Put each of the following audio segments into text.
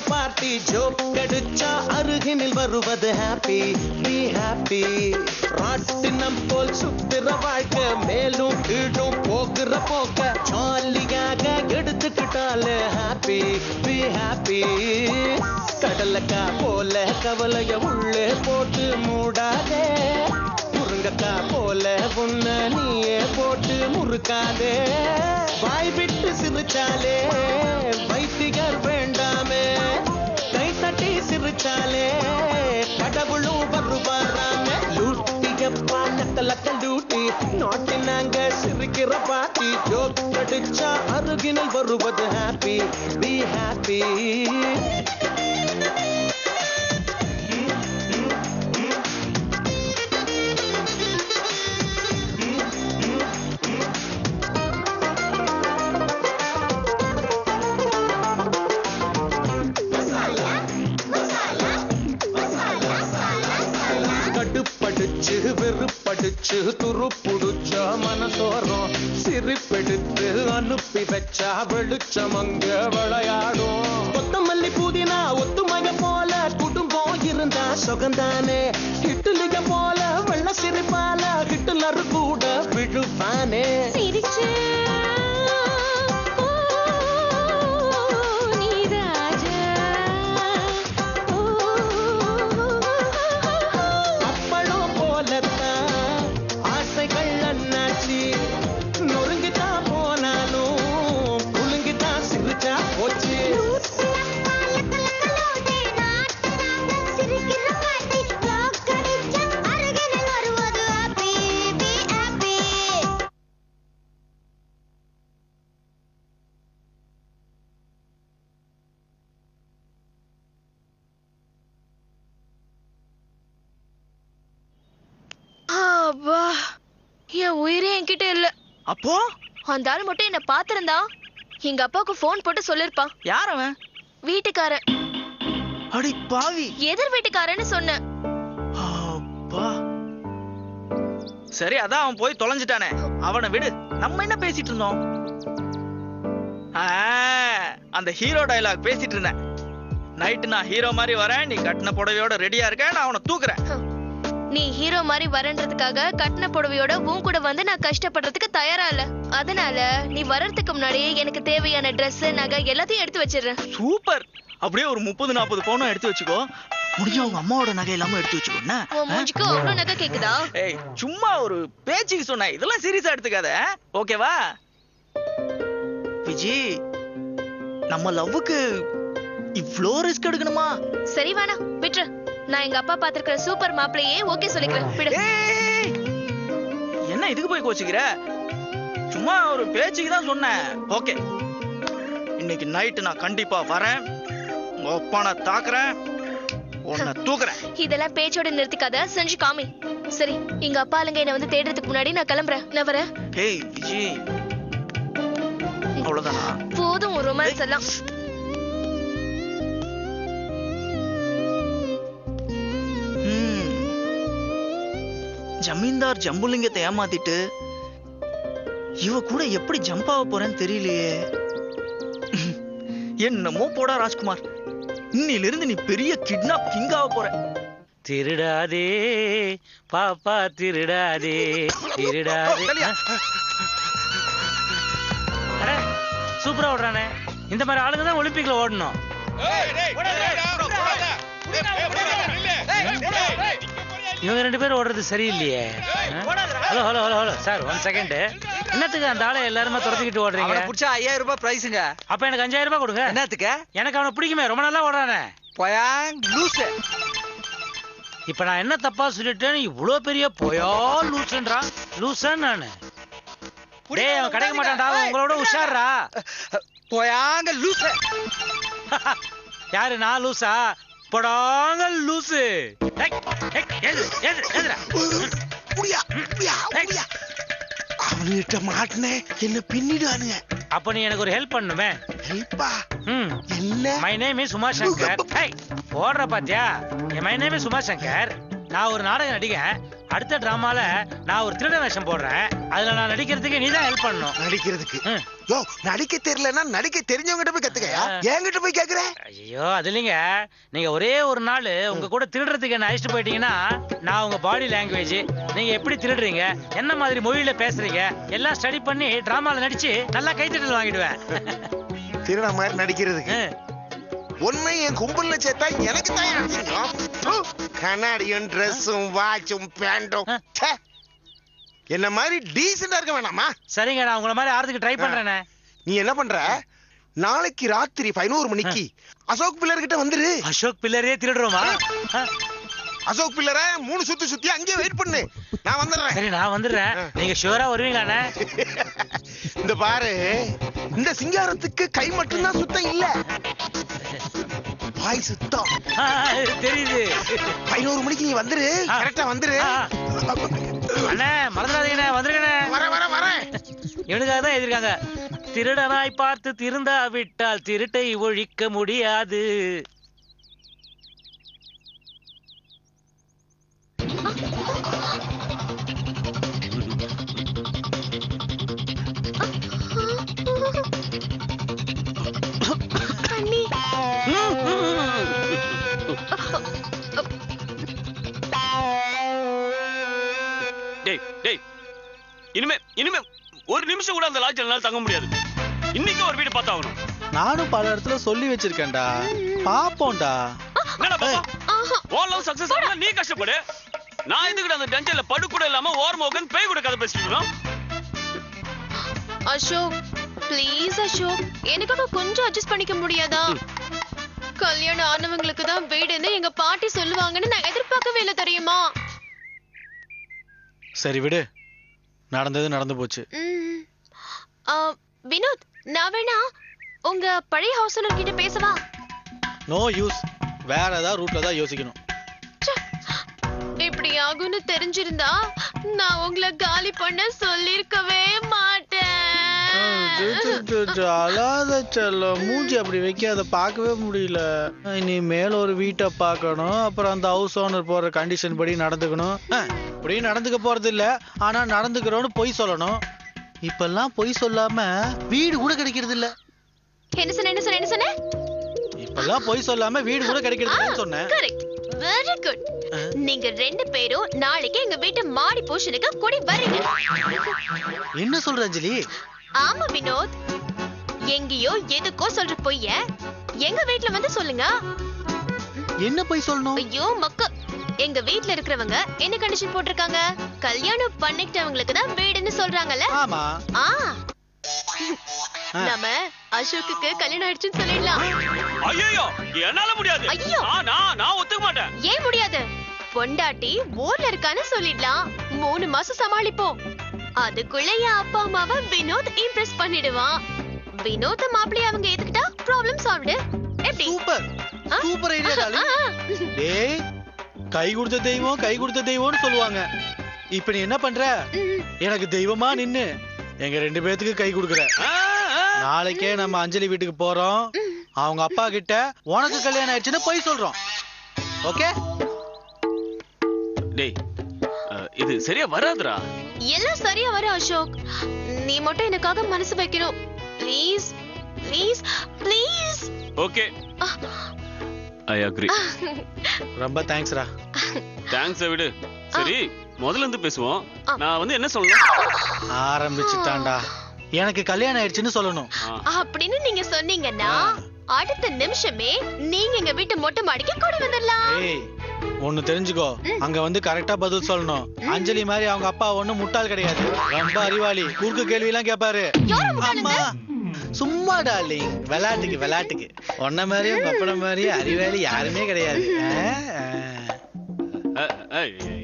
Party joke அடிச்சா அருகினில் வருவது ஹாப்பி பி ஹாப்பி ராட்டினம் போல் சுத்துற வாழ்க்கை மேலும் கீழும் போக்குற போக்க ஜாலியாக எடுத்துக்கிட்டாலே ஹாப்பி பி ஹாப்பி கடலக்கா போல கவலைய உள்ளே போட்டு மூடாதே முருங்கக்கா போல உன்ன நீயே போட்டு முறுக்காதே வாய் விட்டு சிரிச்சாலே வைத்திகர் வேண்டாமே கை தட்டி சிரிச்சாலே கடவுளும் வருவாராமே லூட்டியப்பா லக்க லூட்டி நாட்டி நாங்க சிரிக்கிற பாட்டி ஜோக் அடிச்சா அருகினில் வருவது ஹாப்பி பி ஹாப்பி கடுப்படிச்சு வெறுப்படிச்சு துருப்புடிச்ச மனசோரம் சிரிப்பெடுத்து அனுப்பி வச்சா வெளிச்சம் அங்க விளையாடும் கொத்தமல்லி புதினா ஒத்துமைய போல குடும்பம் இருந்தா சுகந்தானே ஹிட்லிக போல வெள்ள சிரிப்பால ஹிட்லர் கூட விழுவானே நொறுங்கிட்டா போனாலும் புழுங்கிட்டா சிரிச்சா போச்சு என் உயிரே என்கிட்ட இல்ல. அப்போ அந்த ஆளு மட்டும் என்ன பாத்திருந்தா எங்க அப்பாவுக்கு போன் போட்டு சொல்லிருப்பான். யார் அவன்? வீட்டுக்காரன். அடி பாவி. எதிர் வீட்டுக்காரன்னு சொன்னேன். அப்பா சரி, அதான் அவன் போய் தொலைஞ்சிட்டானே, அவனை விடு. நம்ம என்ன பேசிட்டு இருந்தோம்? அந்த ஹீரோ டயலாக் பேசிட்டு இருந்தேன். நைட்டு நான் ஹீரோ மாதிரி வரேன், நீ கட்டின புடவையோட ரெடியா இருக்க, நான் அவனை தூக்குறேன். நீ ஹீரோ மாதிரி வரன்றதுக்காக கட்டின புடவையோட உன் கூட வந்து நான் கஷ்டப்படுறதுக்கு தயாரா இல்ல. அதனால நீ வர்றதுக்கு முன்னாடியே எனக்கு தேவையான ட்ரெஸ் நகை எல்லாத்தையும் எடுத்து வச்சிடுறேன். சூப்பர். அப்படியே ஒரு 30-40 பவுனும் எடுத்து வச்சுக்கோ. முடிஞ்ச உங்க அம்மாவோட நகை எல்லாமே எடுத்து வச்சுக்கோ. மூஞ்சிக்கு அவ்வளவு நகை கேக்குதா? ஏய், சும்மா ஒரு பேச்சுக்கு சொன்னேன், இதெல்லாம் சீரியஸா எடுத்துக்காத, ஓகேவா? விஜி, நம்ம லவ்வுக்கு இவ்ளோ ரிஸ்க் எடுக்கணுமா? சரி வேணா விட்டுரு. நான் எங்க அப்பா பாத்துக்கிற சூப்பர் மாப்பிளையே ஓகே சொல்லிக்கிறேன். என்ன இதுக்கு போய் கோச்சிக்கிற? சும்மா ஒரு பேச்சுக்கு தான் சொன்னேன். ஓகே, இன்னைக்கு நைட்டு நான் கண்டிப்பா வரேன், உங்க அப்பானை தாக்குறேன், உன்னை தூக்குறேன். இதெல்லாம் பேச்சோட நிறுத்திக்காத, செஞ்சு காமி. சரி, எங்க அப்பா ஆளுங்க என்ன வந்து தேடுறதுக்கு முன்னாடி நான் கிளம்புறேன். நான் வரேன். ஏய் விஜி, அவ்வளவுதானா? போதும் ஒரு ரொமான்ஸ் எல்லாம். ஜமீன்தார் ஜம்புலிங்கத்தை ஏமாத்திட்டு இவ கூட எப்படி ஜம்ப் ஆக போறேன்னு தெரியலையே. என்னமோ போடா ராஜ்குமார், இன்னிலிருந்து நீ பெரிய கிட்னாப் கிங் ஆக போற. திருடாதே பாப்பா திருடாதே திருடாதே. சூப்பரா ஓடுறானே. இந்த மாதிரி ஆளுங்க தான் ஒலிம்பிக்ல ஓடணும். இவங்க 2 பேரும் ஓடுறது சரியில்லையே. Hello hello hello hello sir, 1 second. என்னத்துக்கு அந்த ஆளை எல்லாருமே துரத்திக்கிட்டு ஓடுறீங்க? பிடிச்சா 5000 ரூபாய் பிரைஸுங்க. அப்ப எனக்கு 5000 ரூபாய் கொடுங்க. என்னத்துக்கு? எனக்கு அவனை பிடிக்குமே, ரொம்ப நல்லா ஓடுறானே. லூசு. இப்ப நான் என்ன தப்பா சொல்லிட்டேன்னு இவ்வளவு பெரிய போயா லூசுன்றான்? லூசன் நானு. டேய், அவன் கிடைக்க மாட்டான்டா, உங்களோட உஷாரா. லூசு. யாரு, நான் லூசா? படாங்க லூசு. அவனுகிட்ட மாட்டினே என்ன பின்னிடுவானுங்க. அப்ப நீ எனக்கு ஒரு ஹெல்ப் பண்ணுமே. ஹெல்ப்பா? என்ன? My name is Uma Shankar. ஓடுற பாத்தியா? My name is Uma Shankar. நான் ஒரு நாடகம் நடிகன். அடுத்த டிராமால நான் ஒரு திருட வேஷம் போடுறேன். அதுல நான் நடிக்கிறதுக்கு நீ தான் ஹெல்ப் பண்ணணும். நடிக்கிறதுக்கு ம். யோ நடிக்க தெரியலன்னா நடிக்க தெரிஞ்சவங்கிட்ட போய் கத்துக்கயா என்கிட்ட போய் கேக்குற ஐயோ அது இல்லைங்க, நீங்க ஒரே ஒரு நாள் உங்க கூட திருடுறதுக்கு என்ன அழைச்சிட்டு போயிட்டீங்கன்னா நான் உங்க பாடி லாங்குவேஜ், நீங்க எப்படி திருடுறீங்க, என்ன மாதிரி மொழியில பேசுறீங்க எல்லாம் ஸ்டடி பண்ணி டிராமால நடிச்சு நல்லா கைத்தட்டல் வாங்கிடுவேன். திருட மாதிரி நடிக்கிறதுக்கு உன்னை என் கும்பல்ல சேர்த்தா எனக்கு தான் அடிச்சிடும். கண்ணாடியும் ட்ரெஸ்ஸும் வாட்சும் பேண்டும் என்ன மாதிரி டீசெண்டா இருக்க வேணாமா? சரிங்க, நான் உங்களை மாதிரி ஆறதுக்கு ட்ரை பண்றேனே. நீ என்ன பண்ற, நாளைக்கு ராத்திரி 11 மணிக்கு அசோக் பில்லர் கிட்ட வந்துரு. அசோக் பில்லரே திருடுறோமா? அசோக் பில்லரை 3 சுத்தி சுத்தி அங்கேயே வெயிட் பண்ணு, நான் வந்துடுறேன். சரி நான் வந்துடுறேன். நீங்க ஷுவரா வருவீங்களாண்ணே? இந்த பாரு, இந்த சிங்காரத்துக்கு கை மட்டும்தான் சுத்தம் இல்ல, வாய் சுத்தம். தெரியுது. 11 மணிக்கு நீ வந்துரு, கரெக்டா வந்துரு. அண்ணே மறந்துடாதீங்கண்ணே, வந்துருங்கண்ணே. வரேன். இவனுக்காக தான் எழுதிருக்காங்க, திருடனாய் பார்த்து திருந்தா விட்டால் திருட்டை ஒழிக்க முடியாது. இனிமே ஒரு நிமிஷம் கூட அந்த லாட்ஜ்ல என்னால தங்க முடியாது. இன்னைக்கு ஒரு வீடு பார்த்தாகணும். நானும் பல இடத்துல சொல்லி வச்சிருக்கேன்டா, பாப்போம்டா. என்னடா பாப்பா, ஓ லவ் சக்சஸ் ஆனா நீ கஷ்டப்படு, நான் எதுக்கு அந்த டென்ஷன்ல படு கூட இல்லாம ஓரமா உட்கார்ந்து பேய் கூட கதை பேசிட்டு இருக்கோம். அசோக் ப்ளீஸ் அசோக், எனக்காக கொஞ்சம் அட்ஜஸ்ட் பண்ணிக்க முடியாதா? கல்யாணம் ஆனவங்களுக்கு தான் வீடுன்னு எங்க பாட்டி சொல்லுவாங்கன்னு நான் எதிர்பார்க்கவே இல்லை தெரியுமா? சரி விடு, நடந்தது நடந்து போச்சு. வினோத், நான் வேணா உங்க பழைய ஹவுஸ் ஓனர் கிட்ட பேசவா? நோ யூஸ், வேற ஏதாவது ரூட்ல தான் யோசிக்கணும். இப்படி ஆகும்னு தெரிஞ்சிருந்தா நான் உங்களை காலி பண்ண சொல்லிருக்கவே மாட்டேன். அழாத செல்லம், மூஞ்சி அப்படி வைக்காத, பார்க்கவே முடியல. இனி மேல ஒரு வீட்டை பார்க்கணும், அப்புறம் அந்த ஹவுஸ் ஓனர் போற கண்டிஷன் படி நடந்துக்கணும். இப்படியும் நடந்துக்க போறது இல்ல, ஆனா நடந்துக்கிறோன்னு பொய் சொல்லணும். இப்பெல்லாம் பொய் சொல்லாம வீடு கூட கிடைக்கிறது இல்ல. என்ன சொன்ன? இப்பெல்லாம் பொய் சொல்லாம வீடு கூட கிடைக்கிறது இல்லன்னு சொன்னேன். Correct, very good. நீங்க 2 பேரும் நாளைக்கு எங்க வீட்டு மாடி போஷனுக்கு கூடி வரீங்க. என்ன சொல்ற அஞ்சலி? ஆமா வினோத், எங்கேயோ எதுக்கோ சொல்ற பொய்ய எங்க வீட்ல வந்து சொல்லுங்க. என்ன பொய் சொல்லணும்? ஐயோ மக்க, எங்க வீட்ல இருக்கிறவங்க என்ன கண்டிஷன் போட்டிருக்காங்க? கல்யாணம் பண்ணிக்கிட்டவங்களுக்கு தான் வீடுன்னு சொல்றாங்கல்ல? ஆமா. நாம அசோக்குக்கு கல்யாணம் ஆயிடுச்சுன்னு சொல்லிடலாம். ஐயோ என்னால முடியாது. ஐயோ நான் ஒத்துக்க மாட்டேன். ஏன் முடியாது? பொண்டாட்டி ஊர்ல இருக்கான்னு சொல்லிடலாம். 3 மாசம் சமாளிப்போம். அதுக்குள்ள என் அப்பா அம்மாவை வினோத் இம்ப்ரெஸ் பண்ணிடுவான். வினோத் மாப்பிள்ளை அவங்க ஏத்துக்கிட்டா ப்ராப்ளம் சால்வ்டு. எப்படி? Super super idea darling. டேய், கை கொடுத்த தெய்வம்னு சொல்லுவாங்க. இப்போ நீ என்ன பண்ற? எனக்கு தெய்வமா நின்னு எங்க 2 பேத்துக்கு கை கொடுக்குற. நாளைக்கே நம்ம அஞ்சலி வீட்டுக்கு போறோம். அவங்க அப்பா கிட்ட உனக்கு கல்யாணம் ஆயிடுச்சுன்னு போய் சொல்றோம். ஓகே? டேய், இது சரியா வராதுடா. எல்லாம் சரியா வரும் அசோக், நீ மட்டும் எனக்காக மனசு வைக்கணும். Please please please. Okay, I agree. ரொம்ப தேங்க்ஸ்டா. தேங்க்ஸ் விடு. சரி, முதல்ல இருந்து பேசுவோம். நான் வந்து என்ன சொல்லணும்? ஆரம்பிச்சுட்டான்டா. எனக்கு கல்யாணம் ஆயிடுச்சுன்னு சொல்லணும். அப்படின்னு நீங்க சொன்னீங்கன்னா அடுத்த நிமிஷமே நீங்க எங்க வீட்டு மொட்டை மாடிக்கு கூடி வந்துடலாம். ஏய், ஒன்னு தெரிஞ்சுக்கோ, அங்க வந்து கரெக்டா பதில் சொல்லணும். அஞ்சலி மாதிரி அவங்க அப்பா ஒண்ணும் முட்டாள் கிடையாது, ரொம்ப அறிவாளி. குறுக்கு கேள்வி எல்லாம் கேட்பாரு. அம்மா சும்மா டார்லிங், விளையாட்டுக்கு. உன்ன மாதிரியும் உங்க அப்பட மாதிரியும் அறிவாளி யாருமே கிடையாது.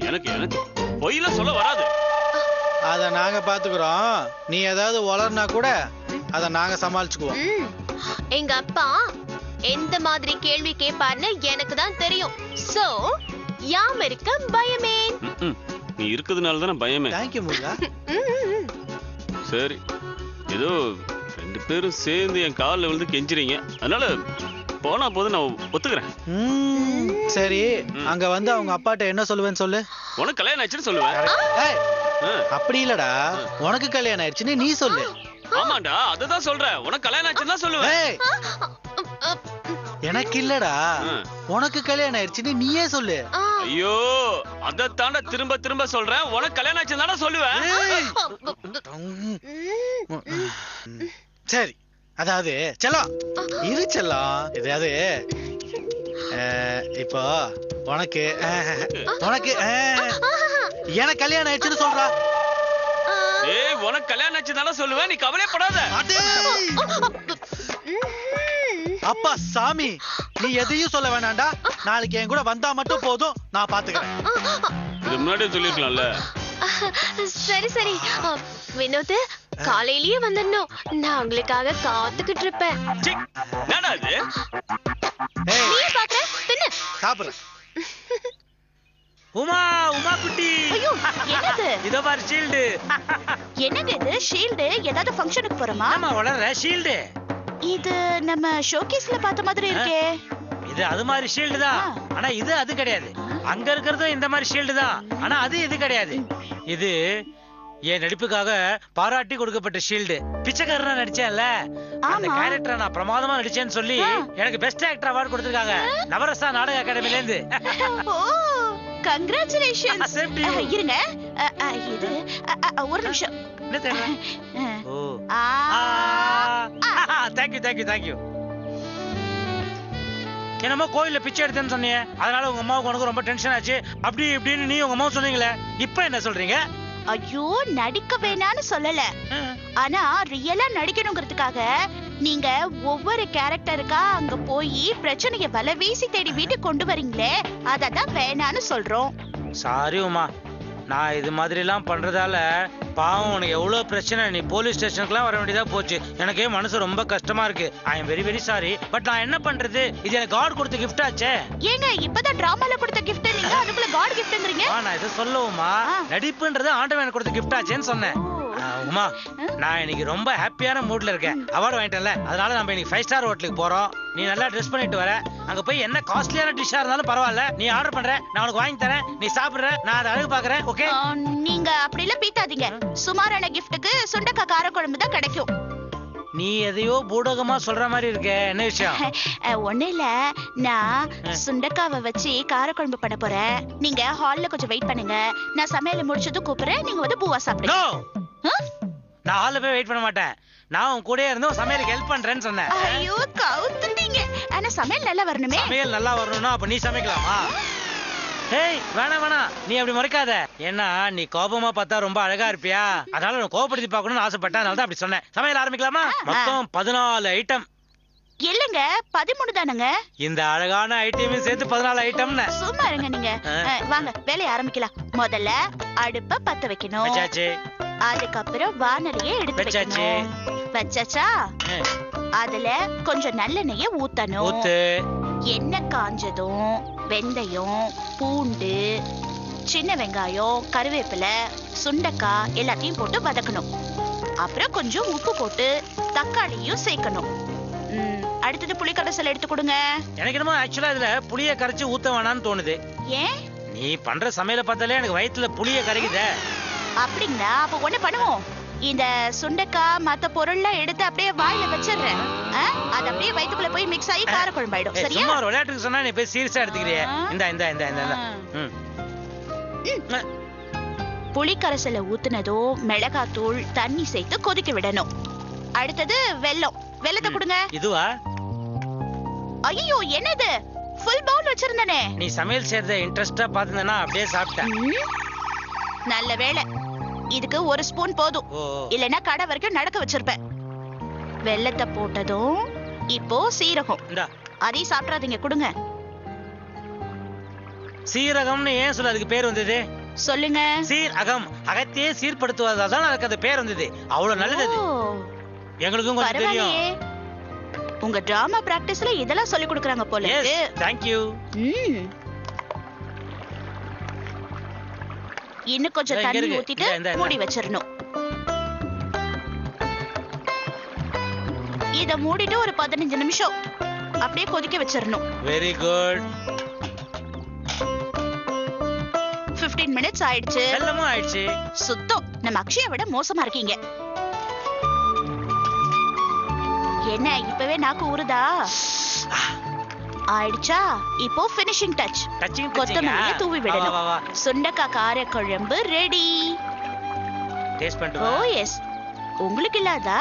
எனக்கு பொய்லாம் சொல்ல வராது. அத நாங்க பாத்துக்கிறோம். நீ ஏதாவது வளர்னா கூட அத நாங்க சமாளிச்சுக்குவோம். எங்க அப்பா எந்த மாதிரி கேள்வி கேட்பார்னு எனக்கு தான் தெரியும். சோ யாம் இருக்க பயமே. நீ இருக்கிறதுனால தானே பயமே. தேங்க்யூ முருகா. சரி, ஏதோ 2 பேரும் சேர்ந்து என் காலில் விழுந்து கெஞ்சுறீங்க, அதனால போனா போது நான் ஒத்துக்கிறேன். சரி அங்க வந்து அவங்க அப்பாட்ட என்ன சொல்லுவேன்னு சொல்லு. உனக்கு கல்யாணம் ஆயிடுச்சுன்னு சொல்லுவேன். ஏய், அப்படி இல்லடா, உனக்கு கல்யாணம் ஆயிடுச்சுன்னு நீ சொல்லு. ஆமாண்டா, அதுதான் சொல்றேன். உனக்கு கல்யாணம் ஆயிடுச்சுன்னு சொல்லுவேன். ஏய், எனக்கு இல்லடா, உனக்கு கல்யாணம் ஆயிடுச்சுன்னு நீயே சொல்லு. ஐயோ, அதத்தாண்ட திரும்ப திரும்ப சொல்றேன். உனக்கு கல்யாணம் ஆயிடுச்சுன்னு தானே சொல்லுவேன். சரி, அதாவது செல்லம் இரு செல்லம், இதாவது இப்போ உனக்கு உனக்கு எனக்கு கல்யாணம் ஆயிடுச்சுன்னு சொல்றா. ஏய், உனக்கு கல்யாணம் ஆயிடுச்சுன்னு தானே சொல்லுவேன். நீ கவலைப்படாத. அப்பா சாமி, நீ எதையும் சொல்ல வேணாண்டா. நாளைக்கு என் கூட வந்தா மட்டும் போதும், நான் பாத்துக்கிறேன். இது முன்னாடியே சொல்லிருக்கலாம்ல. சரி சரி வினோத், காலையிலேயே வந்துடணும். நான் உங்களுக்காக காத்துக்கிட்டு இருப்பேன். சீ, என்னடா இது? ஏய், நீ பாக்குற தின்னு. சாப்பிடுறேன். உமா உமா குட்டி, ஐயோ, என்னது இதோ பாரு ஷீல்டு. என்னங்க இது? ஷீல்டு? ஏதாவது ஃபங்க்ஷனுக்கு போறோமா? ஆமா, வளர்ற ஷீல்டு. இது நம்ம ஷோகேஸ்ல பார்த்த மாதிரி இருக்கே. இது அது மாதிரி ஷீல்டு தான், ஆனா இது அது கிடையாது. அங்க இருக்கிறதும் இந்த மாதிரி ஷீல்டு தான், ஆனா அது இது கிடையாது. இது என் நடிப்புக்காக பாராட்டி கொடுக்கப்பட்ட ஷீல்டு. பிச்சைக்காரனா நடிச்சேன்ல, அந்த கேரக்டரை நான் பிரமாதமா நடிச்சேன்னு சொல்லி எனக்கு பெஸ்ட் ஆக்டர் அவார்டு கொடுத்திருக்காங்க நவரசா நாடக அகாடமில இருந்து. ஓ, கங்க்ராச்சுலேஷன்ஸ். Same to you. இருங்க, இது ஒரு நிமிஷம். என்ன தெரியும்? ஓ, தேங்க்யூ தேங்க்யூ தேங்க்யூ. என்னமோ கோயில்ல பிச்சை எடுத்தேன்னு சொன்னீங்க, அதனால உங்க அம்மாவுக்கு உனக்கு ரொம்ப டென்ஷன் ஆச்சு அப்படி இப்படின்னு நீ உங்க அம்மா சொன்னீங்களே, இப்ப என்ன சொல்றீங்க? ஐயோ, நடிக்க வேணான்னு சொல்லல, ஆனா ரியலா நடிக்கணுங்கிறதுக்காக நீங்க ஒவ்வொரு கேரக்டருக்கா அங்க போய் பிரச்சனைய வலை வீசி தேடி வீட்டுக்கு கொண்டு வரீங்களே, அததான் வேணான்னு சொல்றோம். சாரி உமா, நான் இது மாதிரி எல்லாம் பண்றதால பாவம் உனக்கு எவ்வளவு பிரச்சனை. நீ போலீஸ் ஸ்டேஷனுக்குலாம் வர வேண்டியதா போச்சு. எனக்கே மனசு ரொம்ப கஷ்டமா இருக்கு. I am very very sorry. But நான் என்ன பண்றது, இது எனக்கு காட் கொடுத்த கிஃப்ட் ஆச்சே. ஏங்க, இப்பதான் டிராமால கொடுத்த கிஃப்ட் நீங்க அதுக்குள்ள காட் கிஃப்ட்ங்கறீங்க? நான் இதை சொல்லவுமா, நடிப்புன்றது ஆண்டவன் எனக்கு கொடுத்த கிஃப்ட் ஆச்சேன்னு சொன்னேன். உமா, நான் இன்னைக்கு ரொம்ப ஹாப்பியான மூட்ல இருக்கேன். அவார்டு வாங்கிட்டேன்ல, அதனால நம்ம இன்னைக்கு 5 ஸ்டார் ஹோட்டலுக்கு போறோம். நீ நல்லா ட்ரெஸ் பண்ணிட்டு வர. அங்க போய் என்ன காஸ்ட்லியான டிஷ்ஷா இருந்தாலும் பரவாயில்ல, நீ ஆர்டர் பண்ற, நான் உனக்கு வாங்கி தரேன். நீ சாப்பிடுற, நான் அதை அழகு பாக்குறேன். ஓகே? நீங்க அப்படி எல்லாம் பீத்தாதீங்க. சுமாரான கிஃப்ட்டுக்கு சுண்டக்காய் காரக்குழம்பு தான் கிடைக்கும். நீ எதையோ பூடகமா சொல்ற மாதிரி இருக்க, என்ன விஷயம்? ஒண்ணு இல்ல, நான் சுண்டக்காவை வச்சு காரக்குழம்பு பண்ண போறேன். நீங்க ஹால்ல கொஞ்சம் வெயிட் பண்ணுங்க. நான் சமையல முடிச்சதும் கூப்பிடுறேன், நீங்க வந்து பூவா சாப்பிடுங்க. நான் ஹால்ல போய் வெயிட் பண்ண மாட்டேன். நான் உன் கூடயே இருந்து சமையலுக்கு ஹெல்ப் பண்றேன்னு சொன்னேன். ஐயோ, கவுத்துட்டீங்க. ஆனா சமையல் நல்லா வரணுமே. சமையல் நல்லா வரணும்னா அப்ப நீ சமைக்கலாமா? ஏய், வேணாம் வேணாம், நீ அப்படி முறைக்காத. ஏன்னா நீ கோபமா பார்த்தா ரொம்ப அழகா இருப்பியா, அதனால நான் கோபப்படுத்தி பார்க்கணும்னு ஆசைப்பட்டேன், அதனால தான் அப்படி சொன்னேன். சமையல் ஆரம்பிக்கலாமா? மொத்தம் 14 ஐட்டம். இல்லங்க, 13 தானங்க. இந்த அழகான ஐட்டமையும் சேர்த்து 14 ஐட்டம்னு. சும்மா இருங்க நீங்க. வாங்க வேலைய ஆரம்பிக்கலாம். முதல்ல அடுப்ப பத்த வைக்கணும். வச்சாச்சு. அதுக்கப்புறம் வானலியை எடுத்து வைக்கணும். வச்சாச்சா? அதுல கொஞ்சம் நல்லெண்ணெய ஊத்தணும். ஊத்து. எண்ணெய் காஞ்சதும் வெந்தயம், பூண்டு, சின்ன வெங்காயம், கருவேப்பிலை, சுண்டைக்காய் எல்லாத்தையும் போட்டு வதக்கணும். அப்புறம் கொஞ்சம் உப்பு போட்டு தக்காளியும் சேர்க்கணும். அடுத்தது புளி கரைசல் எடுத்து கொடுங்க. எனக்கு என்னமோ ஆக்சுவலா இதுல புளிய கரைச்சு ஊத்த வேணாம்னு தோணுது. ஏன்? நீ பண்ற சமையல பார்த்தாலே எனக்கு வயித்துல புளிய கரைக்குதே. அப்படிங்களா? அப்ப ஒண்ணு பண்ணுவோம். இந்த சுண்டைக்காய் மத்த பொருள்லாம் எடுத்து அப்படியே வாயில வச்சிடுறேன். அது அப்படியே வயித்துக்குள்ள போய் மிக்ஸ் ஆகி கார குழம்பாயிடும். சரியா? சும்மா ஒரு விளையாட்டுக்கு சொன்னா நீ போய் சீரியஸா எடுத்துக்கிறியே. இந்த புளி கரைசலை ஊத்துனதோ மிளகாத்தூள் தண்ணி சேர்த்து கொதிக்க விடணும். அடுத்தது வெல்லம். வெல்லத்தை கொடுங்க. இதுவா? ஐயோ, என்னது? ஃபுல் பவுல் வச்சிருந்தனே. நீ சமையல் செய்யறத இன்ட்ரெஸ்டா பாத்துனா அப்படியே சாப்பிட்டேன். நல்ல வேளை, இதுக்கு 1 ஸ்பூன் போதும். இல்லனா கடை வரைக்கும் நடக்க வச்சிருப்பேன். வெல்லத்தை போட்டதும் இப்போ சீரகம். அதையும் சாப்பிடாதீங்க, கொடுங்க. சீரகம்னு ஏன் சொல்ல அதுக்கு பேர் வந்தது? சொல்லுங்க. சீரகம் அகத்தையே சீர்படுத்துவதால் அதுக்கு பேர் வந்தது. அவ்வளவு நல்லது. எங்களுக்கும் கொஞ்சம் தெரியும். உங்க டிராமா பிராக்டிஸ்ல இதெல்லாம் சொல்லி கொடுக்கறாங்க போல இருக்கு. Thank you. இன்னும் கொஞ்சம் தண்ணி ஊத்திட்டு மூடி வச்சிரணும். இத மூடிட்டு ஒரு 15 நிமிஷம் அப்படியே கொதிக்க வச்சிரணும். Very good. 15 minutes ஆயிடுச்சு. வெள்ளமும் ஆயிடுச்சு. சுத்தம் நம்ம அக்ஷயை விட மோசமா இருக்கீங்க. என்ன இப்பவே நாக்கு ஊறுதா? ஆயிடுச்சா? இப்போ ஃபினிஷிங் டச். கொத்தமல்லியை தூவி விடணும். சுண்டக்காய் காரக்குழம்பு ரெடி. டேஸ்ட் பண்ணிட்டு ஓ வா. எஸ். உங்களுக்கு இல்லாதா?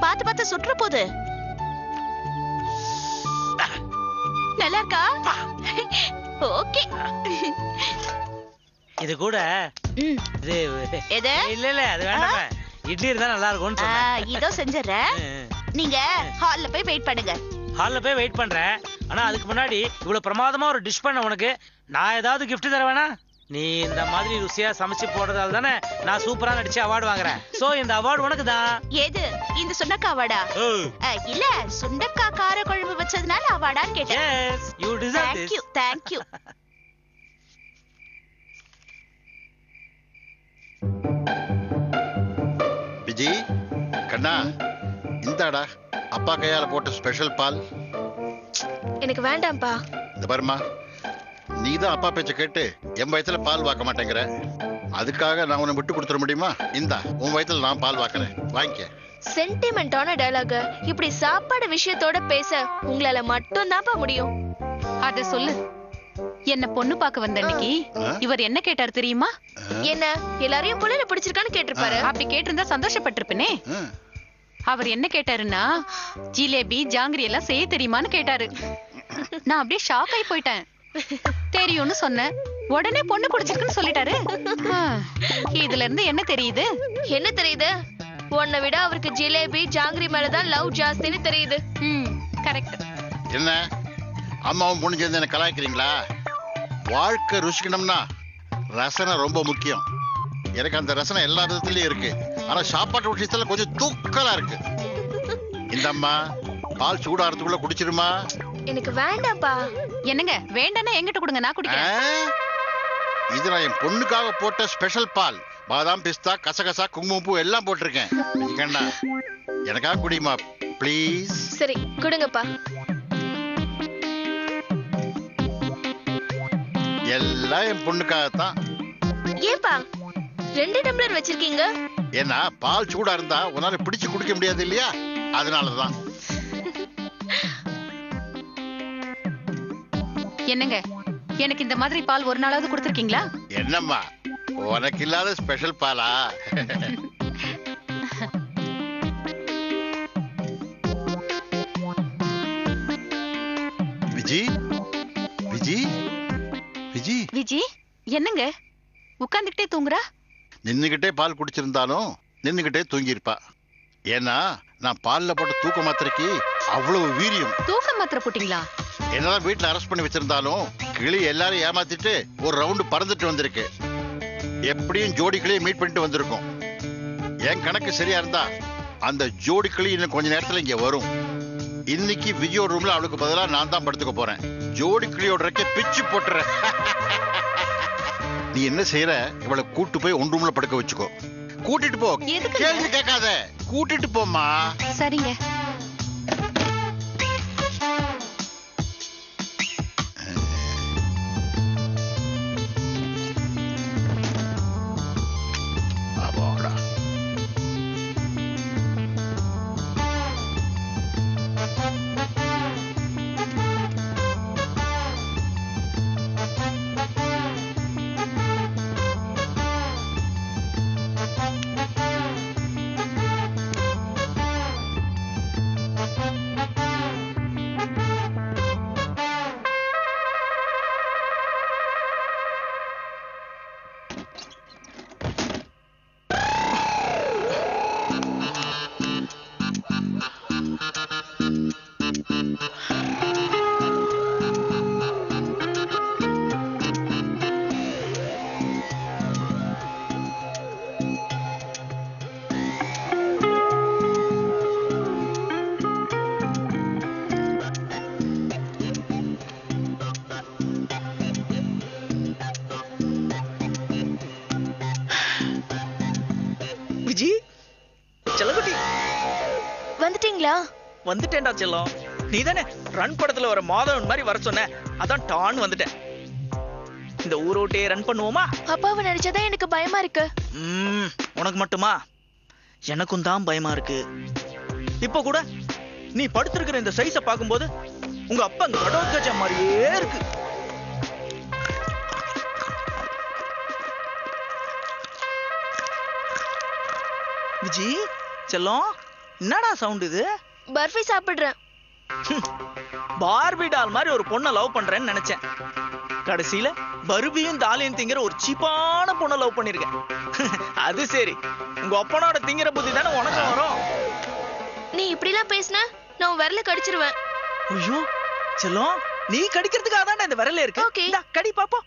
பாத்து பாத்து சுற்ற போது. நல்லா இருக்கா? ஓகே. இது கூட ம். இது எது? இல்ல அது வேண்டாமே. இட்லி இருந்தா நல்லா இருக்கும்னு சொன்னேன். இதோ செஞ்சறேன். நீங்க ஹால்ல போய் வெயிட் பண்ணுங்க. ஹால்ல போய் வெயிட் பண்றேன். ஆனா அதுக்கு முன்னாடி இவ்வளவு பிரமாதமா ஒரு டிஷ் பண்ண உனக்கு நான் ஏதாவது gift தர வேணா? நீ இந்த மாதிரி ருசியா சமைச்சு போடுறதால தானே நான் சூப்பரா நடிச்சு அவார்டு வாங்குறேன். சோ இந்த அவார்டு உனக்கு தான். எது? இந்த சுண்டக்காய் அவார்டா? இல்ல சுண்டக்காய் காரக்குழம்பு வச்சதுனால அவார்டான்னு கேட்டேன். Yes you deserve Thank this. you, thank you. Viji கண்ணா இந்தாடா அப்பா கையால போட்ட ஸ்பெஷல் பால். எனக்கு வேண்டாம்ப்பா. இந்த பாருமா, நீ தான் அப்பா பேச்ச கேட்டு என் வயத்துல பால் வாக்க மாட்டேங்கிற. அதுக்காக நான் உன்னை விட்டு கொடுத்துட முடியுமா? இந்தா உன் வயத்துல நான் பால் வாக்குறேன், வாங்கிக்க. சென்டிமெண்டான டயலாக் இப்படி சாப்பாடு விஷயத்தோட பேச உங்களால மட்டும் தான்ப்பா முடியும். அத சொல்லு. என்ன பொண்ணு பார்க்க வந்த அன்னைக்கு இவர் என்ன கேட்டார் தெரியுமா? என்ன எல்லாரையும் புள்ளைல பிடிச்சிருக்கான்னு கேட்டிருப்பாரு. அப்படி கேட்டிருந்தா சந்தோஷப்பட்டிருப்பேனே. அவர் என்ன கேட்டாருன்னா ஜிலேபி ஜாங்கிரி எல்லாம் செய்ய தெரியுமான்னு கேட்டாரு. நான் அப்படியே ஷாக் ஆகி போயிட்டேன். தெரியும்னு சொன்னேன். உடனே பொண்ணு குடிச்சிருக்குன்னு சொல்லிட்டாரு. இதுல இருந்து என்ன தெரியுது? என்ன தெரியுது? உன்னை விட அவருக்கு ஜிலேபி ஜாங்கிரி மேலதான் லவ் ஜாஸ்தின்னு தெரியுது. கரெக்ட். என்ன அம்மாவும் பொண்ணு சேர்ந்து என்ன கலாய்க்கிறீங்களா? வாழ்க்கை ருசிக்கணும்னா ரசனை ரொம்ப முக்கியம். எனக்கு அந்த ரசனை எல்லா விதத்துலயும் இருக்கு. ஆனா சாப்பாட்டு விஷயத்துல கொஞ்சம் தூக்கலா இருக்கு. இந்த அம்மா பால் சூடாறதுக்குள்ள குடிச்சிருமா? எனக்கு வேண்டாம்ப்பா. என்னங்க வேண்டாம்னா என்கிட்ட கொடுங்க, நான் குடிக்கிறேன். இது நான் என் பொண்ணுக்காக போட்ட ஸ்பெஷல் பால். பாதாம் பிஸ்தா கசகசா குங்குமப்பூ எல்லாம் போட்டிருக்கேன். கண்ணா எனக்காக குடிமா ப்ளீஸ். சரி கொடுங்கப்பா. எல்லாம் என் பொண்ணுக்காகத்தான். ஏப்பா 2 டம்ளர் வச்சிருக்கீங்க? ஏன்னா பால் சூடா இருந்தா உன்னால பிடிச்சு குடிக்க முடியாது இல்லையா, அதனாலதான். என்னங்க எனக்கு இந்த மாதிரி பால் ஒரு நாளாவது கொடுத்திருக்கீங்களா? என்னம்மா உனக்கு இல்லாத ஸ்பெஷல் பாலா? விஜி விஜி விஜி விஜி என்னங்க உட்கார்ந்துகிட்டே தூங்குறா? நின்னுகிட்டே பால் குடிச்சிருந்தாலும் நின்னுகிட்டே தூங்கியிருப்பா. ஏன்னா நான் பால்ல போட்ட தூக்க மாத்திரைக்கு அவ்வளவு வீரியம். தூக்க மாத்திரை போட்டீங்களா? என்னதான் வீட்டுல அரெஸ்ட் பண்ணி வச்சிருந்தாலும் கிளி எல்லாரும் ஏமாத்திட்டு ஒரு ரவுண்டு பறந்துட்டு வந்திருக்கு. எப்படியும் ஜோடி கிளியை மீட் பண்ணிட்டு வந்திருக்கும். என் கணக்கு சரியா இருந்தா அந்த ஜோடி கிளி இன்னும் கொஞ்ச நேரத்துல இங்க வரும். இன்னைக்கு விஜயோட ரூம்ல அவளுக்கு பதிலா நான் தான் படுத்துக்க போறேன். ஜோடி கிளியோட ரெக்க பிச்சு போட்டுறேன். நீ என்ன செய்யற? இவளை கூட்டு போய் ஒன் ரூம்ல படுக்க வச்சுக்கோ. கூட்டிட்டு போ, கேள்வி கேட்காத, கூட்டிட்டு போமா. சரிங்க. விஜி செல்லகுட்டி வந்துட்டீங்களா? வந்துட்டேன்டா செல்லம். நீ தானே ரன் படத்துல வர மாதவன் மாதிரி வர சொன்ன, அதான் டான் வந்துட்டேன். இந்த ஊரோட்டே ரன் பண்ணுவோமா? அப்பாவை நினைச்சதான் எனக்கு பயமா இருக்கு. உனக்கு மட்டுமா? எனக்கும் தான் பயமா இருக்கு. இப்ப கூட நீ படுத்திருக்கிற இந்த சைஸ பாக்கும்போது உங்க அப்பா அங்க கடோத்கஜா மாதிரியே இருக்கு. விஜி செல்லம், என்னடா சவுண்ட் இது? பர்ஃபி சாப்பிடுறேன். பார்பி டால் மாதிரி ஒரு பொண்ணை லவ் பண்றேன்னு நினைச்சேன். கடைசியில பர்பியும் டாலையும் திங்கிற ஒரு சீப்பான பொண்ணை லவ் பண்ணிருக்கேன். அது சரி, உங்க அப்பனோட திங்கிற புத்தி தானே உனக்கு வரும். நீ இப்படிலாம் பேசின நான் விரல கடிச்சிருவேன். ஐயோ செல்லம், நீ கடிக்கிறதுக்காக தான் இந்த விரல இருக்கு. Okay. இந்தா, கடி பாப்போம்.